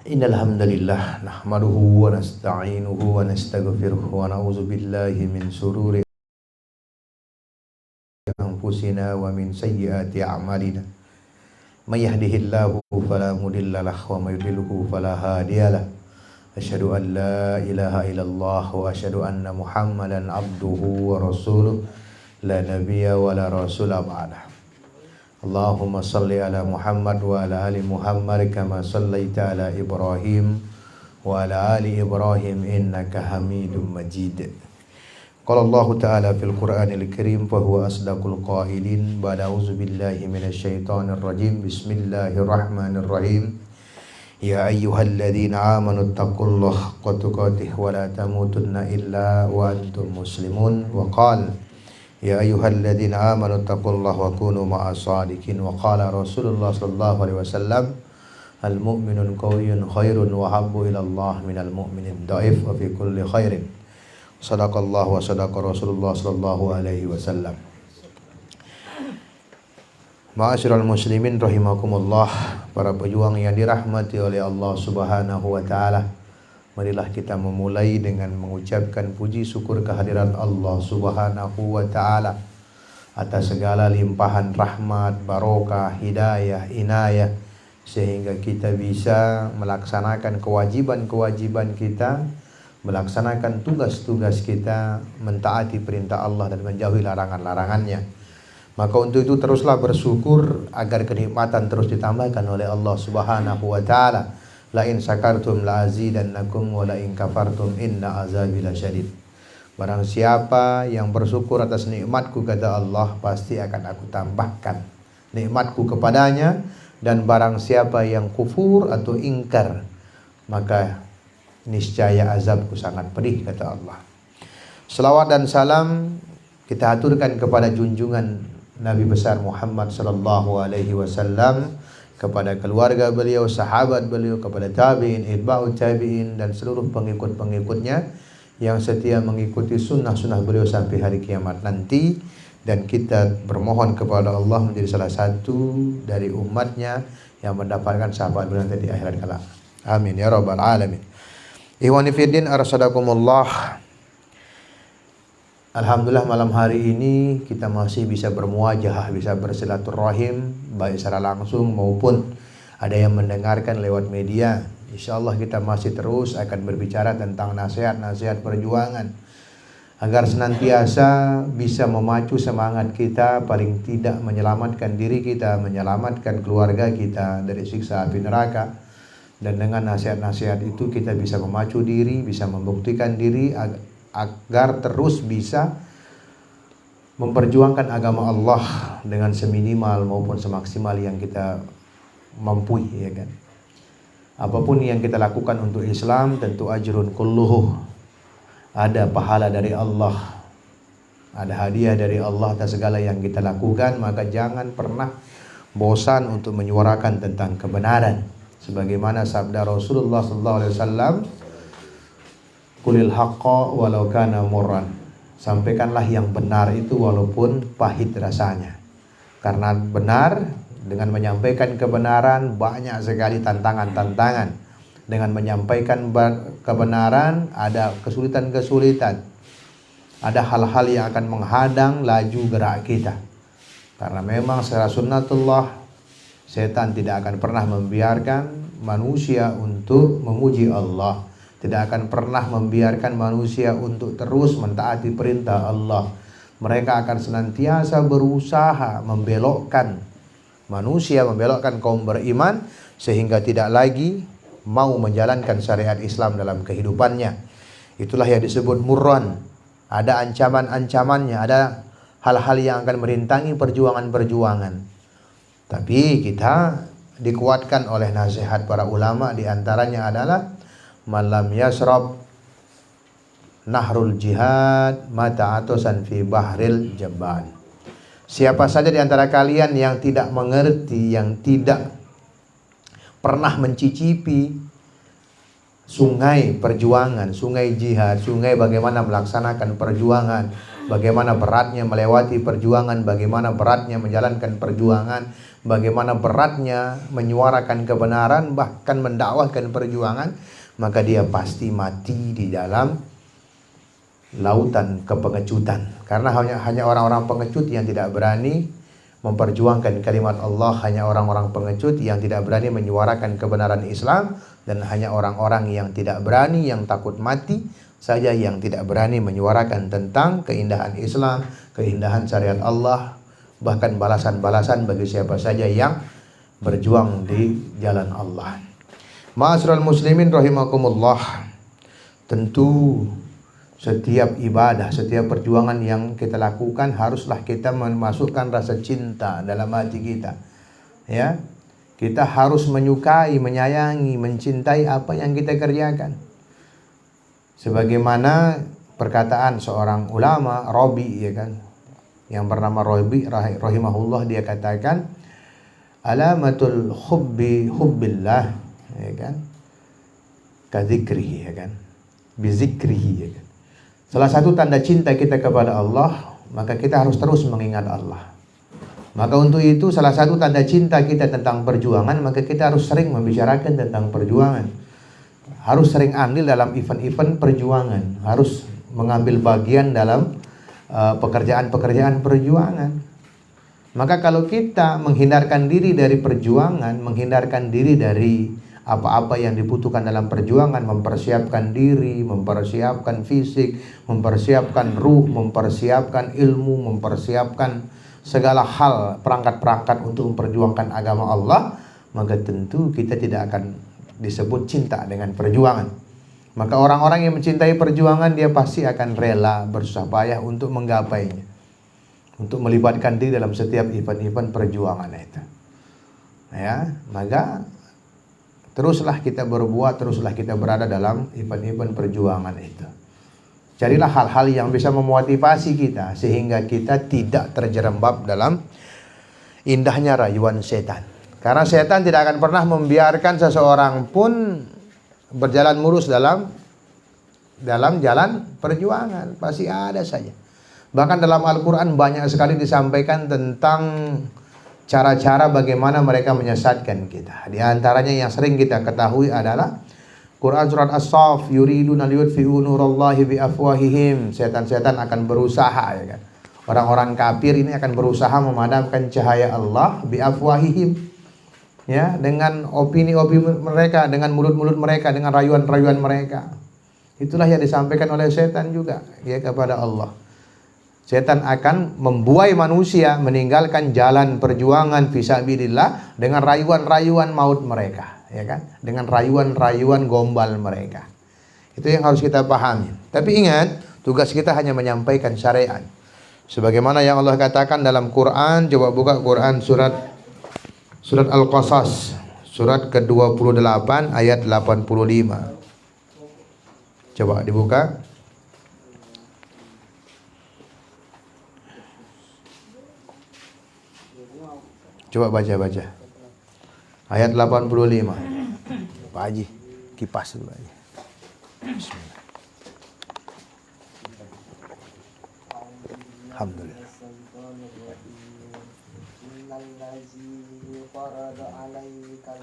Innal hamdalillah nahmaduhu wa nasta'inuhu wa nastaghfiruh wa na'udzu billahi min shururi anfusina wa min sayyiati a'malina. May yahdihillahu fala mudhillalah wa may yudhlilhu fala hadiyalah. Asyhadu an la ilaha illallah wa asyhadu anna Muhammadan abduhu wa rasuluh la nabiyya wa la rasula ba'dah. Allahumma salli ala Muhammad wa ala ali Muhammad kama sallaita ala Ibrahim wa ala ali Ibrahim innaka Hamidum Majid. Qala Allah Ta'ala fil Qur'anil Karim fa huwa asdaqul qailin ba'da auzu billahi minasyaitonir rajim. Bismillahirrahmanirrahim. Ya ayyuhalladzina amanu taqullaha haqqa tuqatih wa la tamutunna illa wa antum muslimun. Wa qala ya ayyuhalladzina amanu taqullaha wa kunu ma'as shadiqin. Wa qala Rasulullah sallallahu alaihi wasallam al mu'minun qawiyyun khairun wa habbu ila Allah minal mu'minin dhaif wa fi kulli khairin. Sadaqallahu wa sadaqa Rasulullah sallallahu alaihi wasallam. Ma'asyiral muslimin rahimakumullah, para pejuang yang dirahmati oleh Allah Subhanahu wa taala. Marilah kita memulai dengan mengucapkan puji syukur kehadiran Allah Subhanahu wa taala atas segala limpahan rahmat, barokah, hidayah, inayah, sehingga kita bisa melaksanakan kewajiban-kewajiban kita, melaksanakan tugas-tugas kita, mentaati perintah Allah dan menjauhi larangan-larangannya. Maka untuk itu teruslah bersyukur agar kenikmatan terus ditambahkan oleh Allah Subhanahu wa taala. La in syakartum la azidannakum wa la in kafartum inna azabi lasyadid. Barang siapa yang bersyukur atas nikmatku, kata Allah, pasti akan aku tambahkan nikmatku kepadanya, dan barang siapa yang kufur atau ingkar, maka niscaya azabku sangat pedih, kata Allah. Selawat dan salam kita aturkan kepada junjungan Nabi besar Muhammad sallallahu alaihi wasallam, kepada keluarga beliau, sahabat beliau, kepada tabi'in, itba'ut tabi'in, dan seluruh pengikut-pengikutnya yang setia mengikuti sunnah-sunnah beliau sampai hari kiamat nanti. Dan kita bermohon kepada Allah menjadi salah satu dari umatnya yang mendapatkan syafaat beliau nanti di akhirat kelak. Amin ya rabbal alamin. Ikhwani fiddin arsyadakumullah. Alhamdulillah malam hari ini kita masih bisa bermuajahah, bisa bersilaturahim, baik secara langsung maupun ada yang mendengarkan lewat media. InsyaAllah kita masih terus akan berbicara tentang nasihat-nasihat perjuangan, agar senantiasa bisa memacu semangat kita, paling tidak menyelamatkan diri kita, menyelamatkan keluarga kita dari siksa api neraka. Dan dengan nasihat-nasihat itu kita bisa memacu diri, bisa membuktikan diri agar terus bisa memperjuangkan agama Allah dengan seminimal maupun semaksimal yang kita mampu, ya kan. Apapun yang kita lakukan untuk Islam tentu ajrun kulluhu, ada pahala dari Allah, ada hadiah dari Allah atas segala yang kita lakukan. Maka jangan pernah bosan untuk menyuarakan tentang kebenaran, sebagaimana sabda Rasulullah sallallahu alaihi wasallam, qulil haqqa walau kana murran. Sampaikanlah yang benar itu walaupun pahit rasanya. Karena benar, dengan menyampaikan kebenaran banyak sekali tantangan-tantangan. Dengan menyampaikan kebenaran ada kesulitan-kesulitan. Ada hal-hal yang akan menghadang laju gerak kita. Karena memang secara sunnatullah, setan tidak akan pernah membiarkan manusia untuk memuji Allah, tidak akan pernah membiarkan manusia untuk terus mentaati perintah Allah. Mereka akan senantiasa berusaha membelokkan manusia, membelokkan kaum beriman, sehingga tidak lagi mau menjalankan syariat Islam dalam kehidupannya. Itulah yang disebut murran. Ada ancaman-ancamannya, ada hal-hal yang akan merintangi perjuangan-perjuangan. Tapi kita dikuatkan oleh nasihat para ulama, di antaranya adalah malam yasrab nahrul jihad mata atosan fi bahril jabban. Siapa saja di antara kalian yang tidak mengerti, yang tidak pernah mencicipi sungai perjuangan, sungai jihad, sungai bagaimana melaksanakan perjuangan bagaimana beratnya melewati perjuangan, bagaimana beratnya menjalankan perjuangan, bagaimana beratnya menyuarakan kebenaran, bahkan mendakwahkan perjuangan, maka dia pasti mati di dalam lautan kepengecutan. Karena hanya orang-orang pengecut yang tidak berani memperjuangkan kalimat Allah, hanya orang-orang pengecut yang tidak berani menyuarakan kebenaran Islam, dan hanya orang-orang yang tidak berani, yang takut mati saja yang tidak berani menyuarakan tentang keindahan Islam, keindahan syariat Allah, bahkan balasan-balasan bagi siapa saja yang berjuang di jalan Allah. Ma'asyiral muslimin rahimakumullah, tentu setiap ibadah, setiap perjuangan yang kita lakukan haruslah kita memasukkan rasa cinta dalam hati kita. Ya, kita harus menyukai, menyayangi, mencintai apa yang kita kerjakan. Sebagaimana perkataan seorang ulama, Rabi, ya kan, yang bernama Rabi rahimahullah, dia katakan, alamatul hubbi hubbillah, ya kan, kadzikrihi, ya kan, bizikrihi, ya kan. Salah satu tanda cinta kita kepada Allah, maka kita harus terus mengingat Allah. Maka untuk itu salah satu tanda cinta kita tentang perjuangan, maka kita harus sering membicarakan tentang perjuangan. Harus sering andil dalam event-event perjuangan, harus mengambil bagian dalam pekerjaan-pekerjaan perjuangan. Maka kalau kita menghindarkan diri dari perjuangan, menghindarkan diri dari apa-apa yang dibutuhkan dalam perjuangan, mempersiapkan diri, mempersiapkan fisik, mempersiapkan ruh, mempersiapkan ilmu, mempersiapkan segala hal, perangkat-perangkat untuk memperjuangkan agama Allah, maka tentu kita tidak akan disebut cinta dengan perjuangan. Maka orang-orang yang mencintai perjuangan, dia pasti akan rela bersusah payah untuk menggapainya, untuk melibatkan diri dalam setiap event-event perjuangan itu. Ya, maka teruslah kita berbuat, teruslah kita berada dalam event-event perjuangan itu. Carilah hal-hal yang bisa memotivasi kita sehingga kita tidak terjerembab dalam indahnya rayuan setan. Karena setan tidak akan pernah membiarkan seseorang pun berjalan mulus dalam jalan perjuangan. Pasti ada saja. Bahkan dalam Al-Quran banyak sekali disampaikan tentang cara-cara bagaimana mereka menyesatkan kita. Di antaranya yang sering kita ketahui adalah Quran surat As-Saff, yuriduna liyutfi'u nurallahi biafwahihim. Setan-setan akan berusaha, ya kan. Orang-orang kafir ini akan berusaha memadamkan cahaya Allah biafwahihim. Ya, dengan opini-opini mereka, dengan mulut-mulut mereka, dengan rayuan-rayuan mereka. Itulah yang disampaikan oleh setan juga, ya, kepada Allah. Setan akan membuai manusia meninggalkan jalan perjuangan fisabilillah dengan rayuan-rayuan maut mereka, ya kan? Dengan rayuan-rayuan gombal mereka. Itu yang harus kita pahami. Tapi ingat, tugas kita hanya menyampaikan syariat. Sebagaimana yang Allah katakan dalam Quran, coba buka Quran surat Al-Qasas, surat ke-28 ayat 85. Coba dibuka. Coba baca. Ayat 85. Pak Haji, kipas dulu aja. Bismillah. Alhamdulillah.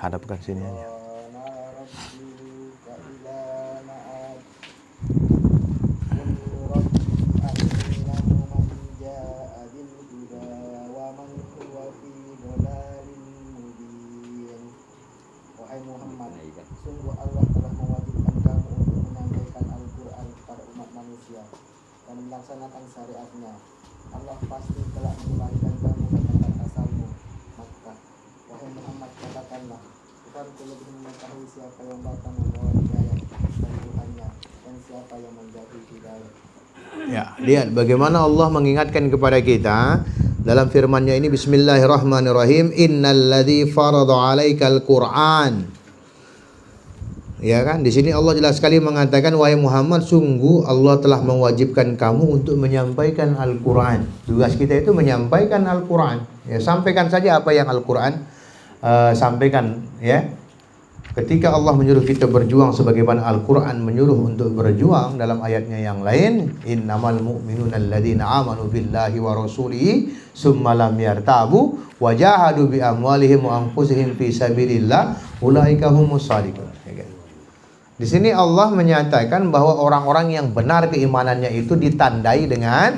Hadapkan sini aja. Wahai Muhammad, sungguh Allah telah mewajibkan kamu untuk menyampaikan Al-Quran kepada umat manusia dan melaksanakan syariatnya. Allah pasti telah mengembalikan kamu ke tempat asalmu, Makkah. Wahai Muhammad, katakanlah, Tuhan lebih mengetahui siapa yang datang membawa hidayah dari Tuhannya dan siapa yang menjadi hidayah. Ya, lihat bagaimana Allah mengingatkan kepada kita dalam firman-Nya ini, Bismillahirrahmanirrahim, innalladzi farada 'alaikal Qur'an. Ya kan? Di sini Allah jelas sekali mengatakan, wahai Muhammad, sungguh Allah telah mewajibkan kamu untuk menyampaikan Al-Qur'an. Tugas kita itu menyampaikan Al-Qur'an. Ya, sampaikan saja apa yang Al-Qur'an sampaikan, ya. Ketika Allah menyuruh kita berjuang sebagaimana Al-Quran menyuruh untuk berjuang dalam ayatnya yang lain, innamal mu'minuna alladzina amanu billahi wa rasulihi summa lam yartabu wa jahadu bi amwalihim wa anfusihim fi sabilillah ulaika humus shadiqun. Di sini Allah menyatakan bahwa orang-orang yang benar keimanannya itu ditandai dengan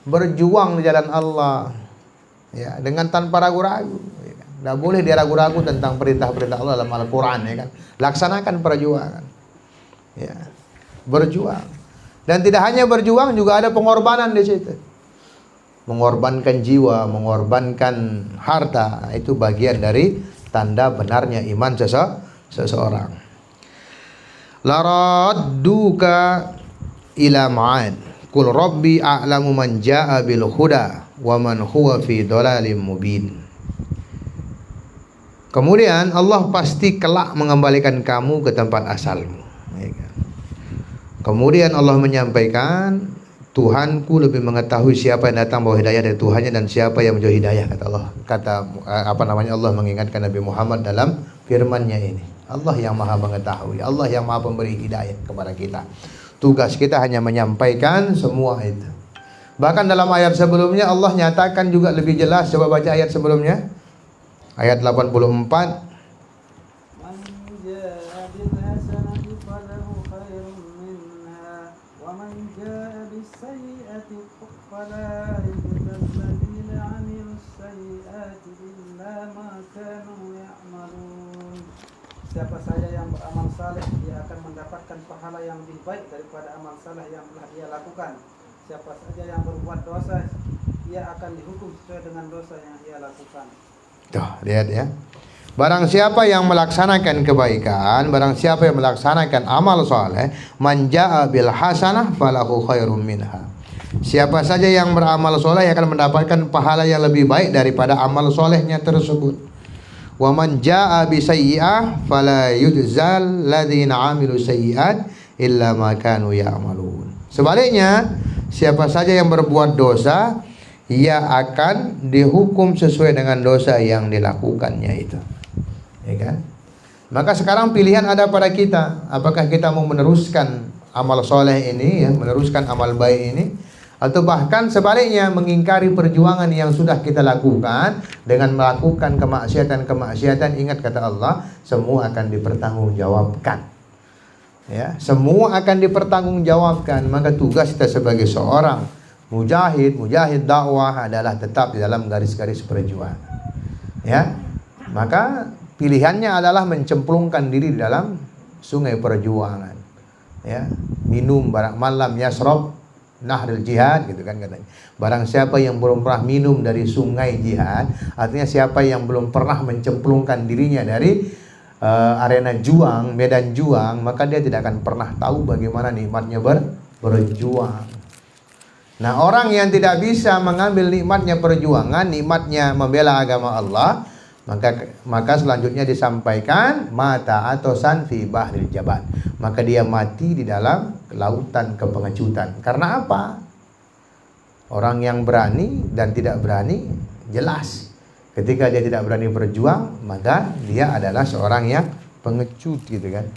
berjuang di jalan Allah, ya, dengan tanpa ragu-ragu. Tidak boleh dia ragu-ragu tentang perintah-perintah Allah dalam Al-Quran, ya kan? Laksanakan perjuangan, ya, berjuang. Dan tidak hanya berjuang, juga ada pengorbanan di situ. Mengorbankan jiwa, mengorbankan harta, itu bagian dari tanda benarnya iman seseorang. Laradduka ila ma'ad qul rabbi a'lamu man ja'a bil huda wa man huwa fi dhalalim mubin. Kemudian Allah pasti kelak mengembalikan kamu ke tempat asalmu. Kemudian Allah menyampaikan, Tuhanku lebih mengetahui siapa yang datang bawa hidayah dari Tuhannya dan siapa yang menjauh hidayah, kata Allah. Allah mengingatkan Nabi Muhammad dalam firman-Nya ini. Allah yang Maha mengetahui, Allah yang Maha pemberi hidayah kepada kita. Tugas kita hanya menyampaikan semua itu. Bahkan dalam ayat sebelumnya Allah nyatakan juga lebih jelas. Coba baca ayat sebelumnya. Ayat 84. Siapa saja yang beramal saleh, dia akan mendapatkan pahala yang lebih baik daripada amal saleh yang telah dia lakukan. Siapa saja yang berbuat dosa, dia akan dihukum sesuai dengan dosa yang dia lakukan. Tuh, lihat ya. Barang siapa yang melaksanakan kebaikan, barang siapa yang melaksanakan amal soleh, man jaa bil hasanah falahu khairum minha. Siapa saja yang beramal soleh akan mendapatkan pahala yang lebih baik daripada amal solehnya tersebut. Wa man jaa bi sayyi'ah fala yujzal ladzina 'amilu sayyi'at illa ma kanu ya'malun. Sebaliknya, siapa saja yang berbuat dosa, ia akan dihukum sesuai dengan dosa yang dilakukannya itu. Ya kan? Maka sekarang pilihan ada pada kita. Apakah kita mau meneruskan amal soleh ini, ya, meneruskan amal baik ini, atau bahkan sebaliknya mengingkari perjuangan yang sudah kita lakukan dengan melakukan kemaksiatan-kemaksiatan. Ingat kata Allah, semua akan dipertanggungjawabkan. Ya, semua akan dipertanggungjawabkan. Maka tugas kita sebagai seorang mujahid dakwah adalah tetap di dalam garis-garis perjuangan. Ya, maka pilihannya adalah mencemplungkan diri di dalam sungai perjuangan. Ya, minum barang malam yasrob nahril jihad, gitu kan katanya. Barang siapa yang belum pernah minum dari sungai jihad, artinya siapa yang belum pernah mencemplungkan dirinya dari arena juang, medan juang, maka dia tidak akan pernah tahu bagaimana nikmatnya berjuang. Nah, orang yang tidak bisa mengambil nikmatnya perjuangan, nikmatnya membela agama Allah, maka selanjutnya disampaikan mata atau sanfi bahril jabat, maka dia mati di dalam lautan kepengecutan. Karena apa? Orang yang berani dan tidak berani jelas. Ketika dia tidak berani berjuang, maka dia adalah seorang yang pengecut, gitu kan.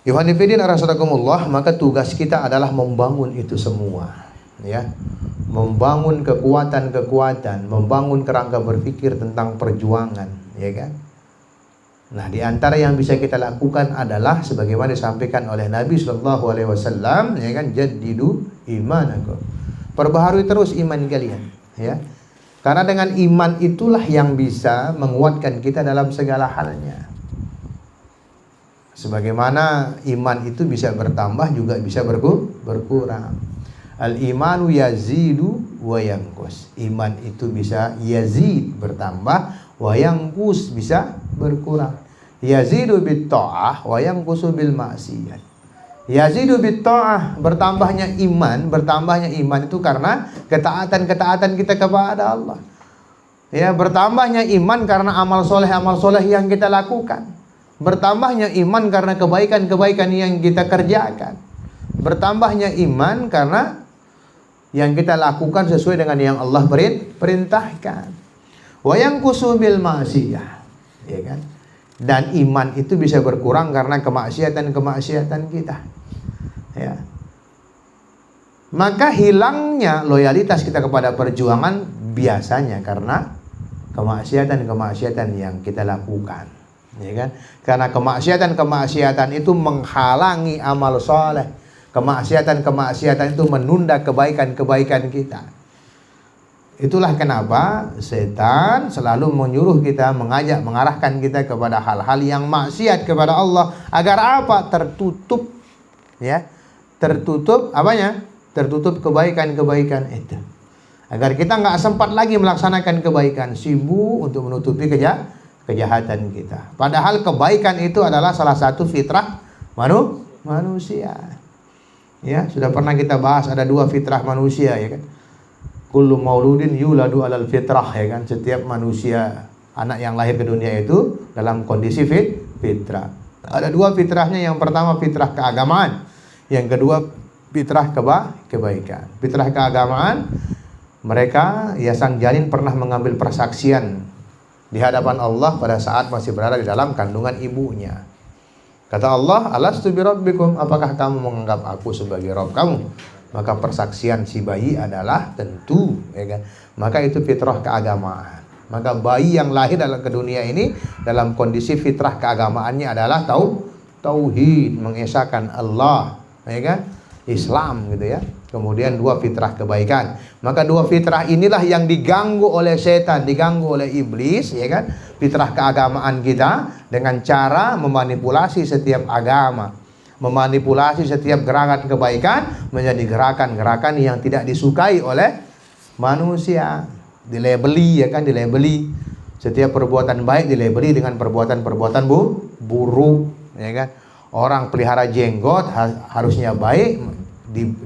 Ikhwanifidin arasadakumullah, maka tugas kita adalah membangun itu semua, ya. Membangun kekuatan-kekuatan, membangun kerangka berpikir tentang perjuangan, ya kan. Nah, di antara yang bisa kita lakukan adalah sebagaimana disampaikan oleh Nabi sallallahu alaihi wasallam, ya kan, jaddidu imanakum. Perbaharui terus iman kalian, ya. Karena dengan iman itulah yang bisa menguatkan kita dalam segala halnya. Sebagaimana iman itu bisa bertambah juga bisa berkurang. Al-imanu yazidu wa yanqus. Iman itu bisa yazid, bertambah, wa yanqus, bisa berkurang. Yazidu bit ta'ah wa yanqusu bil ma'siyah. Yazidu bit ta'ah, bertambahnya iman itu karena ketaatan kita kepada Allah. Ya, bertambahnya iman karena amal soleh yang kita lakukan. Bertambahnya iman karena kebaikan yang kita kerjakan. Bertambahnya iman karena yang kita lakukan sesuai dengan yang Allah perintahkan. Wa yanqusu bil ma'siyah, ya kan? Dan iman itu bisa berkurang karena kemaksiatan kita. Ya. Maka hilangnya loyalitas kita kepada perjuangan biasanya karena kemaksiatan yang kita lakukan, ya kan? Karena kemaksiatan itu menghalangi amal soleh. Kemaksiatan itu menunda kebaikan kita. Itulah kenapa setan selalu menyuruh kita, mengarahkan kita kepada hal-hal yang maksiat kepada Allah. Agar apa? Tertutup, ya. Tertutup apanya? Tertutup kebaikan itu. Agar kita nggak sempat lagi melaksanakan kebaikan, sibuk untuk menutupi kejahatan kita. Padahal kebaikan itu adalah salah satu fitrah manusia. Ya, sudah pernah kita bahas ada 2 fitrah manusia, ya kan? Kullu mauludin yuladu alal fitrah, ya kan? Setiap manusia, anak yang lahir ke dunia itu dalam kondisi fitrah. Ada 2 fitrahnya, yang pertama fitrah keagamaan, yang kedua fitrah kebaikan. Fitrah keagamaan, mereka ya sang janin pernah mengambil persaksian di hadapan Allah pada saat masih berada di dalam kandungan ibunya. Kata Allah, alastu birabbikum, apakah kamu menganggap aku sebagai Rabb kamu? Maka persaksian si bayi adalah tentu, ya kan? Maka itu fitrah keagamaan. Maka bayi yang lahir dalam ke dunia ini dalam kondisi fitrah keagamaannya adalah tauhid, mengesahkan Allah, ya kan? Islam gitu ya. Kemudian 2 fitrah kebaikan. Maka 2 fitrah inilah yang diganggu oleh setan, diganggu oleh iblis, ya kan? Fitrah keagamaan kita dengan cara memanipulasi setiap agama, memanipulasi setiap gerakan kebaikan menjadi gerakan-gerakan yang tidak disukai oleh manusia. Dilabeli, ya kan? Dilabeli. Setiap perbuatan baik dilabeli dengan perbuatan-perbuatan buruk, ya kan? Orang pelihara jenggot harusnya baik,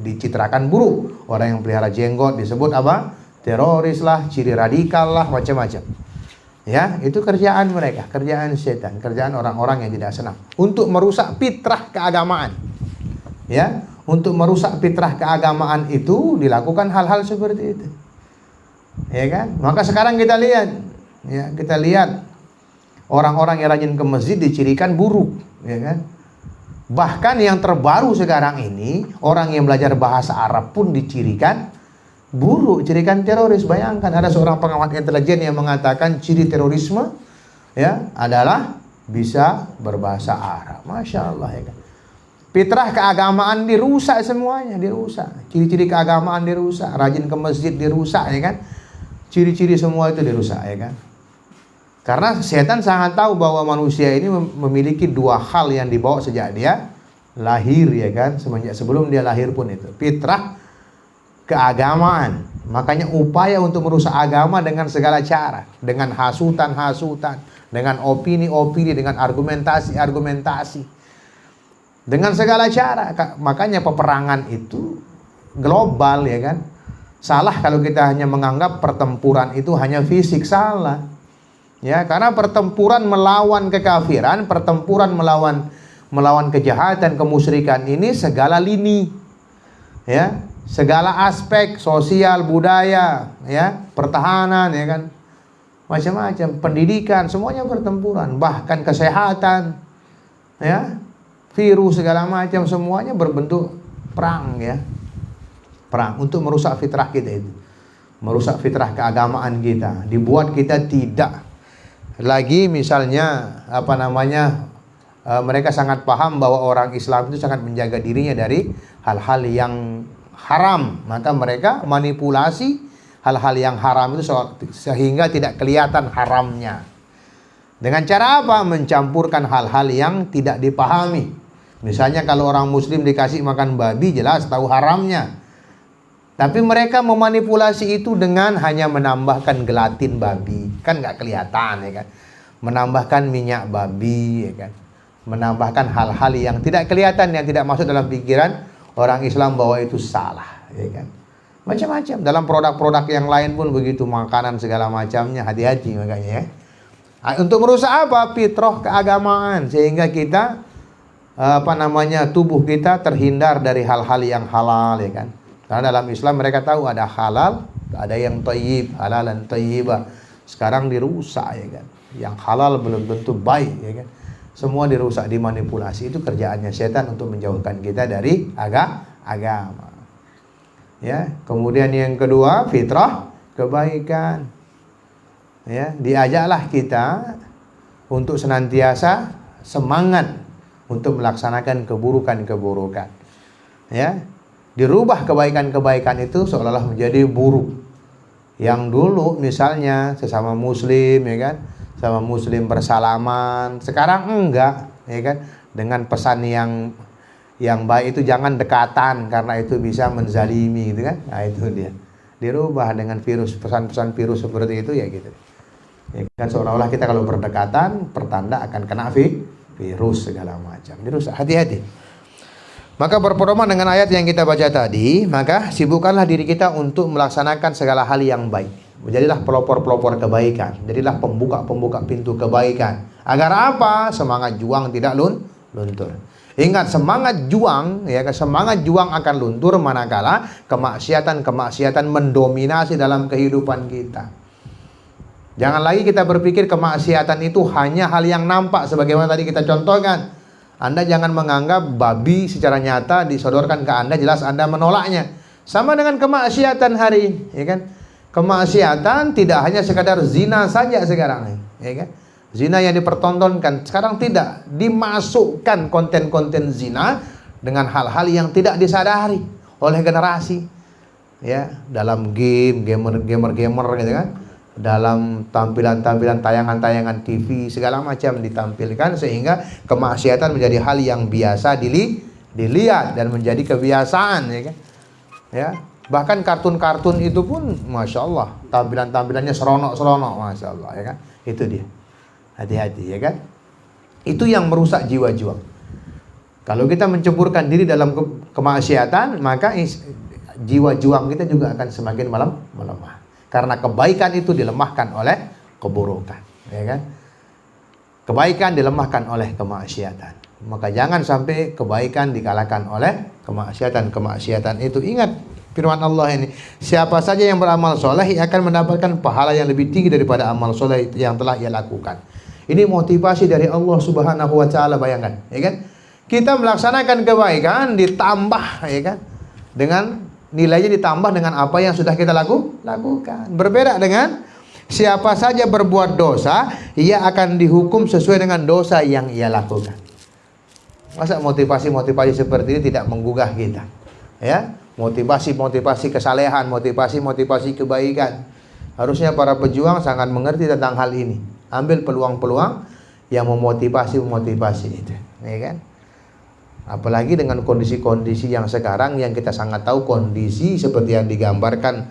dicitrakan buruk. Orang yang pelihara jenggot disebut apa? Teroris lah, ciri radikal lah, macam-macam. Ya, itu kerjaan mereka, kerjaan setan, kerjaan orang-orang yang tidak senang untuk merusak fitrah keagamaan. Ya, untuk merusak fitrah keagamaan itu dilakukan hal-hal seperti itu. Ya kan? Maka sekarang kita lihat, ya, kita lihat orang-orang yang rajin ke masjid dicirikan buruk, ya kan? Bahkan yang terbaru sekarang ini, orang yang belajar bahasa Arab pun dicirikan buruk, cirikan teroris. Bayangkan ada seorang pengamat intelijen yang mengatakan ciri terorisme, ya, adalah bisa berbahasa Arab. Masya Allah, ya kan? Fitrah keagamaan dirusak semuanya, dirusak. Ciri-ciri keagamaan dirusak, rajin ke masjid dirusak, ya kan? Ciri-ciri semua itu dirusak, ya kan? Karena setan sangat tahu bahwa manusia ini memiliki 2 hal yang dibawa sejak dia lahir, ya kan? Semenjak sebelum dia lahir pun itu. Fitrah keagamaan. Makanya upaya untuk merusak agama dengan segala cara. Dengan hasutan-hasutan. Dengan opini-opini. Dengan argumentasi-argumentasi. Dengan segala cara. Makanya peperangan itu global, ya kan? Salah kalau kita hanya menganggap pertempuran itu hanya fisik. Salah. Ya, karena pertempuran melawan kekafiran, pertempuran melawan kejahatan, kemusyrikan ini segala lini, ya, segala aspek sosial, budaya, ya, pertahanan, ya kan, macam-macam, pendidikan, semuanya pertempuran, bahkan kesehatan, ya, virus segala macam, semuanya berbentuk perang, ya, perang untuk merusak fitrah kita itu, merusak fitrah keagamaan kita, dibuat kita tidak lagi misalnya mereka sangat paham bahwa orang Islam itu sangat menjaga dirinya dari hal-hal yang haram, maka mereka manipulasi hal-hal yang haram itu sehingga tidak kelihatan haramnya. Dengan cara apa? Mencampurkan hal-hal yang tidak dipahami. Misalnya kalau orang muslim dikasih makan babi, jelas tahu haramnya. Tapi mereka memanipulasi itu dengan hanya menambahkan gelatin babi. Kan nggak kelihatan, ya kan? Menambahkan minyak babi, ya kan? Menambahkan hal-hal yang tidak kelihatan, yang tidak masuk dalam pikiran orang Islam bahwa itu salah, ya kan? Macam-macam. Dalam produk-produk yang lain pun begitu, makanan segala macamnya, hati-hati makanya, ya. Untuk merusak apa? Fitrah keagamaan. Sehingga kita, tubuh kita terhindar dari hal-hal yang halal, ya kan? Karena dalam Islam mereka tahu ada halal, ada yang thayyib, halal dan thayyibah. Sekarang dirusak, ya kan. Yang halal belum tentu baik, ya kan? Semua dirusak, dimanipulasi. Itu kerjaannya setan untuk menjauhkan kita dari agama. Ya, kemudian yang kedua, fitrah kebaikan. Ya, diajaklah kita untuk senantiasa semangat untuk melaksanakan keburukan-keburukan. Ya, dirubah kebaikan-kebaikan itu seolah-olah menjadi buruk. Yang dulu misalnya sesama muslim, ya kan, sama muslim bersalaman, sekarang enggak, ya kan, dengan pesan yang baik itu jangan dekatan karena itu bisa menzalimi, gitu kan. Nah, itu dia. Dirubah dengan pesan-pesan virus seperti itu, ya gitu. Ya kan, seolah-olah kita kalau berdekatan pertanda akan kena virus segala macam. Dirusak, hati-hati. Maka berpedoman dengan ayat yang kita baca tadi, maka sibukkanlah diri kita untuk melaksanakan segala hal yang baik. Jadilah pelopor-pelopor kebaikan, jadilah pembuka-pembuka pintu kebaikan. Agar apa? Semangat juang tidak luntur. Ingat, semangat juang, ya, semangat juang akan luntur manakala kemaksiatan mendominasi dalam kehidupan kita. Jangan lagi kita berpikir kemaksiatan itu hanya hal yang nampak sebagaimana tadi kita contohkan. Anda jangan menganggap babi secara nyata disodorkan ke Anda, jelas Anda menolaknya. Sama dengan kemaksiatan hari ini, ya kan? Kemaksiatan tidak hanya sekadar zina saja sekarang, ya kan? Zina yang dipertontonkan sekarang tidak dimasukkan konten-konten zina dengan hal-hal yang tidak disadari oleh generasi, ya, dalam gamer gitu kan, dalam tampilan-tampilan tayangan-tayangan TV segala macam ditampilkan sehingga kemaksiatan menjadi hal yang biasa dilihat dan menjadi kebiasaan, ya kan, ya. Bahkan kartun-kartun itu pun masya Allah tampilan-tampilannya seronok-seronok, masya Allah, ya kan. Itu dia. Hati-hati, ya kan. Itu yang merusak jiwa juang. Kalau kita menceburkan diri dalam kemaksiatan, maka jiwa juang kita juga akan semakin melemah. Karena kebaikan itu dilemahkan oleh keburukan, ya kan. Kebaikan dilemahkan oleh kemaksiatan. Maka jangan sampai kebaikan dikalahkan oleh kemaksiatan. Kemaksiatan itu, ingat firman Allah ini, siapa saja yang beramal soleh akan mendapatkan pahala yang lebih tinggi daripada amal soleh yang telah ia lakukan. Ini motivasi dari Allah Subhanahu wa taala, bayangkan, ya kan? Kita melaksanakan kebaikan ditambah, ya kan? Dengan nilainya ditambah dengan apa yang sudah kita lakukan. Berbeda dengan siapa saja berbuat dosa, ia akan dihukum sesuai dengan dosa yang ia lakukan. Masa motivasi-motivasi seperti ini tidak menggugah kita? Ya, motivasi-motivasi kesalehan, motivasi-motivasi kebaikan. Harusnya para pejuang sangat mengerti tentang hal ini. Ambil peluang-peluang yang memotivasi itu, ya kan? Apalagi dengan kondisi-kondisi yang sekarang yang kita sangat tahu kondisi seperti yang digambarkan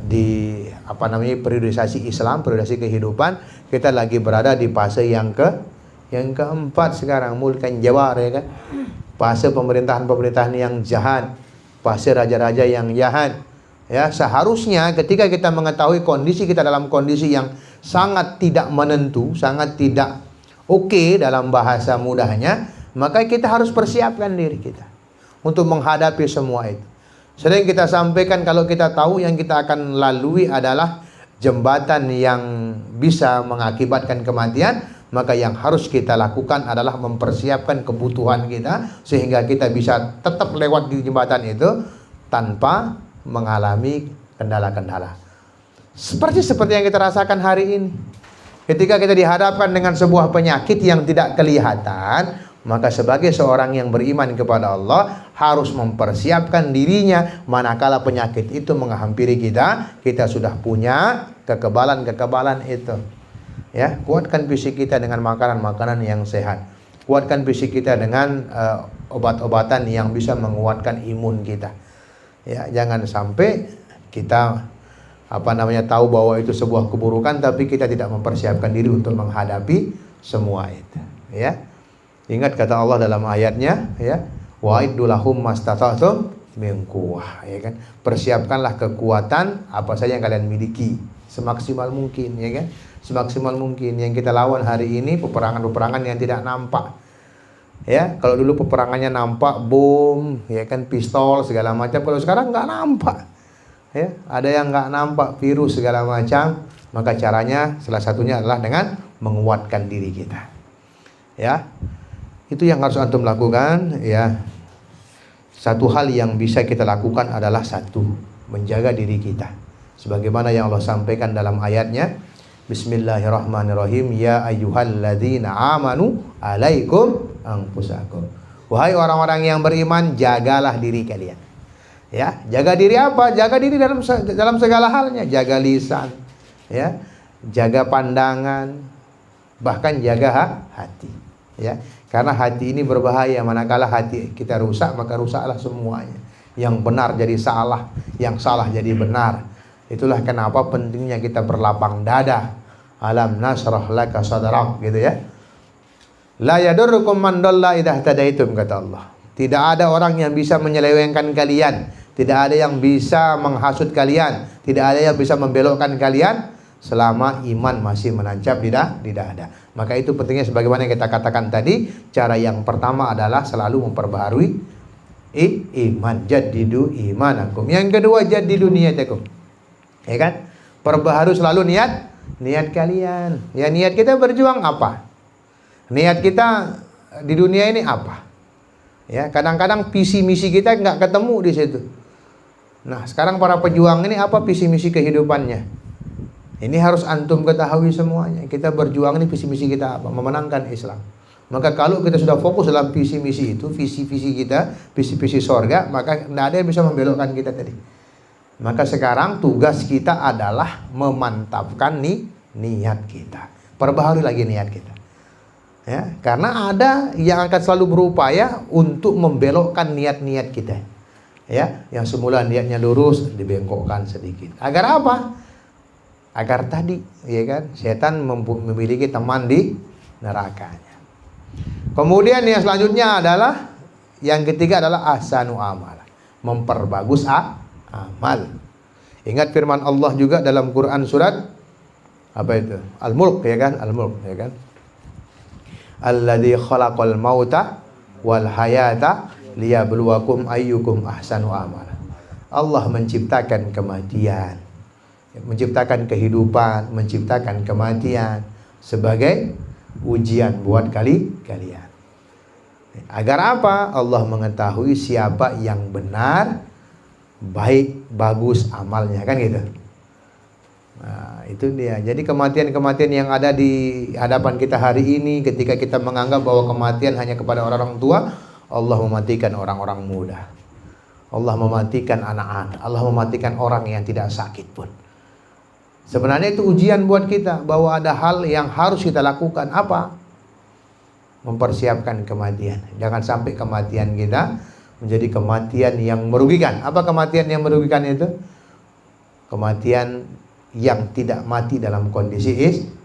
di periodisasi Islam, periodisasi kehidupan, kita lagi berada di fase yang keempat sekarang, mulkan jawar, ya kan? Fase pemerintahan yang jahat, fase raja-raja yang jahat. Ya, seharusnya ketika kita mengetahui kondisi kita dalam kondisi yang sangat tidak menentu, sangat tidak oke dalam bahasa mudahnya, maka kita harus persiapkan diri kita untuk menghadapi semua itu. Sering kita sampaikan, kalau kita tahu yang kita akan lalui adalah jembatan yang bisa mengakibatkan kematian, maka yang harus kita lakukan adalah mempersiapkan kebutuhan kita sehingga kita bisa tetap lewat di jembatan itu tanpa mengalami kendala-kendala. Seperti yang kita rasakan hari ini. Ketika kita dihadapkan dengan sebuah penyakit yang tidak kelihatan, maka sebagai seorang yang beriman kepada Allah harus mempersiapkan dirinya manakala penyakit itu menghampiri kita, kita sudah punya kekebalan itu. Ya, kuatkan fisik kita dengan makanan-makanan yang sehat. Kuatkan fisik kita dengan obat-obatan yang bisa menguatkan imun kita. Ya, jangan sampai kita tahu bahwa itu sebuah keburukan tapi kita tidak mempersiapkan diri untuk menghadapi semua itu, ya. Ingat kata Allah dalam ayatnya, ya, wa'iddu lahum mastata'tum min quwwah, ya kan. Persiapkanlah kekuatan apa saja yang kalian miliki semaksimal mungkin, ya kan. Semaksimal mungkin. Yang kita lawan hari ini peperangan-peperangan yang tidak nampak. Ya, kalau dulu peperangannya nampak bom, ya kan, pistol segala macam. Kalau sekarang nggak nampak, Ya, ada yang nggak nampak virus segala macam, maka caranya salah satunya adalah dengan menguatkan diri kita. Ya, itu yang harus antum lakukan. Ya, satu hal yang bisa kita lakukan adalah satu, menjaga diri kita. Sebagaimana yang Allah sampaikan dalam ayatnya, Bismillahirrahmanirrahim, ya ayyuhalladzina amanu alaikum anfusakum. Wahai orang-orang yang beriman, jagalah diri kalian. Ya, jaga diri apa? Jaga diri dalam segala halnya, jaga lisan, ya, jaga pandangan, bahkan jaga hati, ya. Karena hati ini berbahaya, manakala hati kita rusak, maka rusaklah semuanya. Yang benar jadi salah, yang salah jadi benar. Itulah kenapa pentingnya kita berlapang dada. Alam nasrah laka sadrak, gitu ya. La yadurrukum man dhalla idza ihtadaitum, kata Allah. Tidak ada orang yang bisa menyelewengkan kalian, tidak ada yang bisa menghasut kalian, tidak ada yang bisa membelokkan kalian selama iman masih menancap di dada. Maka itu pentingnya sebagaimana yang kita katakan tadi, cara yang pertama adalah selalu memperbaharui iman, jaddidu imanakum. Yang kedua, jaddidu niyatakum. Ya kan? Perbaharui selalu niat kalian. Ya, niat kita berjuang apa? Niat kita di dunia ini apa? Ya, kadang-kadang visi misi kita nggak ketemu di situ. Nah, sekarang para pejuang ini apa visi misi kehidupannya? Ini harus antum ketahui semuanya. Kita berjuang ini visi misi kita apa? Memenangkan Islam. Maka kalau kita sudah fokus dalam visi misi itu, visi kita, visi sorga, maka tidak ada yang bisa membelokkan kita tadi. Maka sekarang tugas kita adalah memantapkan niat kita. Perbaharui lagi niat kita. Ya, karena ada yang akan selalu berupaya untuk membelokkan niat-niat kita. Ya, yang semula niatnya lurus dibengkokkan sedikit. Agar apa? Agar tadi, ya kan, setan memiliki teman di nerakanya. Kemudian yang selanjutnya adalah, yang ketiga adalah ahsanu amal, memperbagus amal. Ingat firman Allah juga dalam Quran surat apa itu? Al-Mulk, ya kan? Al-Mulk, ya kan? Alladzi khalaqal mauta wal hayata liyabluwakum ayyukum ahsanu amala. Allah menciptakan kematian, menciptakan kehidupan, menciptakan kematian sebagai ujian buat kalian. Agar apa? Allah mengetahui siapa yang benar, baik, bagus amalnya, kan gitu. Nah, itu dia. Jadi kematian-kematian yang ada di hadapan kita hari ini, ketika kita menganggap bahwa kematian hanya kepada orang-orang tua, Allah mematikan orang-orang muda. Allah mematikan anak-anak. Allah mematikan orang yang tidak sakit pun. Sebenarnya itu ujian buat kita, bahwa ada hal yang harus kita lakukan. Apa? Mempersiapkan kematian. Jangan sampai kematian kita menjadi kematian yang merugikan. Apa kematian yang merugikan itu? Kematian yang tidak mati dalam kondisi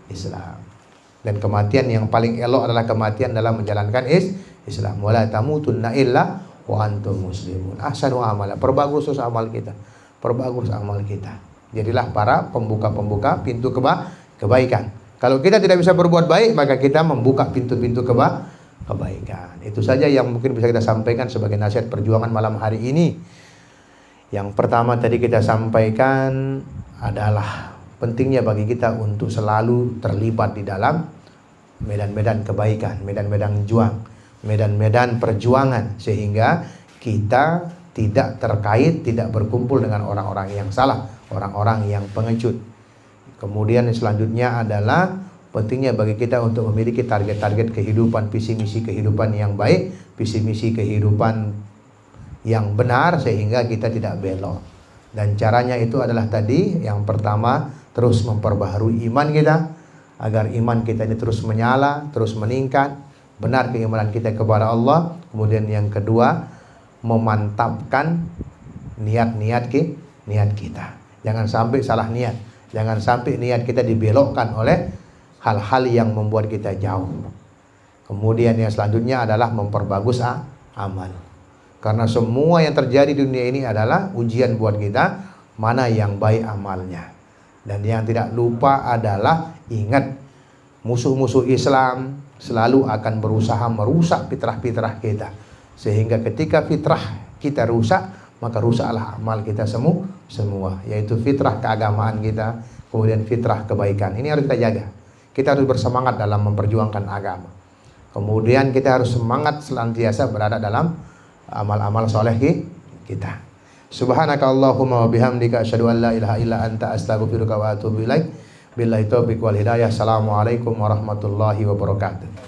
Islam. Dan kematian yang paling elok adalah kematian dalam menjalankan Islam. Wala tamutunna illa wa antum muslimun. Ahsanu amala, perbagus amal kita. Perbagus amal kita. Jadilah para pembuka-pembuka pintu kebaikan. Kalau kita tidak bisa berbuat baik, maka kita membuka pintu-pintu kebaikan. Itu saja yang mungkin bisa kita sampaikan sebagai nasihat perjuangan malam hari ini. Yang pertama tadi kita sampaikan adalah pentingnya bagi kita untuk selalu terlibat di dalam medan-medan kebaikan, medan-medan juang, medan-medan perjuangan, sehingga kita tidak terkait, tidak berkumpul dengan orang-orang yang salah, orang-orang yang pengecut. Kemudian selanjutnya adalah pentingnya bagi kita untuk memiliki target-target kehidupan, visi misi kehidupan yang baik, visi misi kehidupan yang benar, sehingga kita tidak belok. Dan caranya itu adalah tadi, yang pertama terus memperbaharui iman kita, agar iman kita ini terus menyala, terus meningkat, benar keimanan kita kepada Allah. Kemudian yang kedua, memantapkan niat kita. Jangan sampai salah niat, jangan sampai niat kita dibelokkan oleh hal-hal yang membuat kita jauh. Kemudian yang selanjutnya adalah memperbagus amal. Karena semua yang terjadi di dunia ini adalah ujian buat kita, mana yang baik amalnya. Dan yang tidak lupa adalah ingat, musuh-musuh Islam selalu akan berusaha merusak fitrah-fitrah kita. Sehingga ketika fitrah kita rusak, maka rusaklah amal kita semua, yaitu fitrah keagamaan kita, kemudian fitrah kebaikan. Ini harus kita jaga. Kita harus bersemangat dalam memperjuangkan agama. Kemudian kita harus semangat senantiasa berada dalam amal-amal soleh kita. Subhanaka Allahumma wa bihamdika asyhadu an la ilaha illa anta astaghfiruka wa atubu ilaik. Billahi taufiq wal hidayah. Assalamualaikum warahmatullahi wabarakatuh.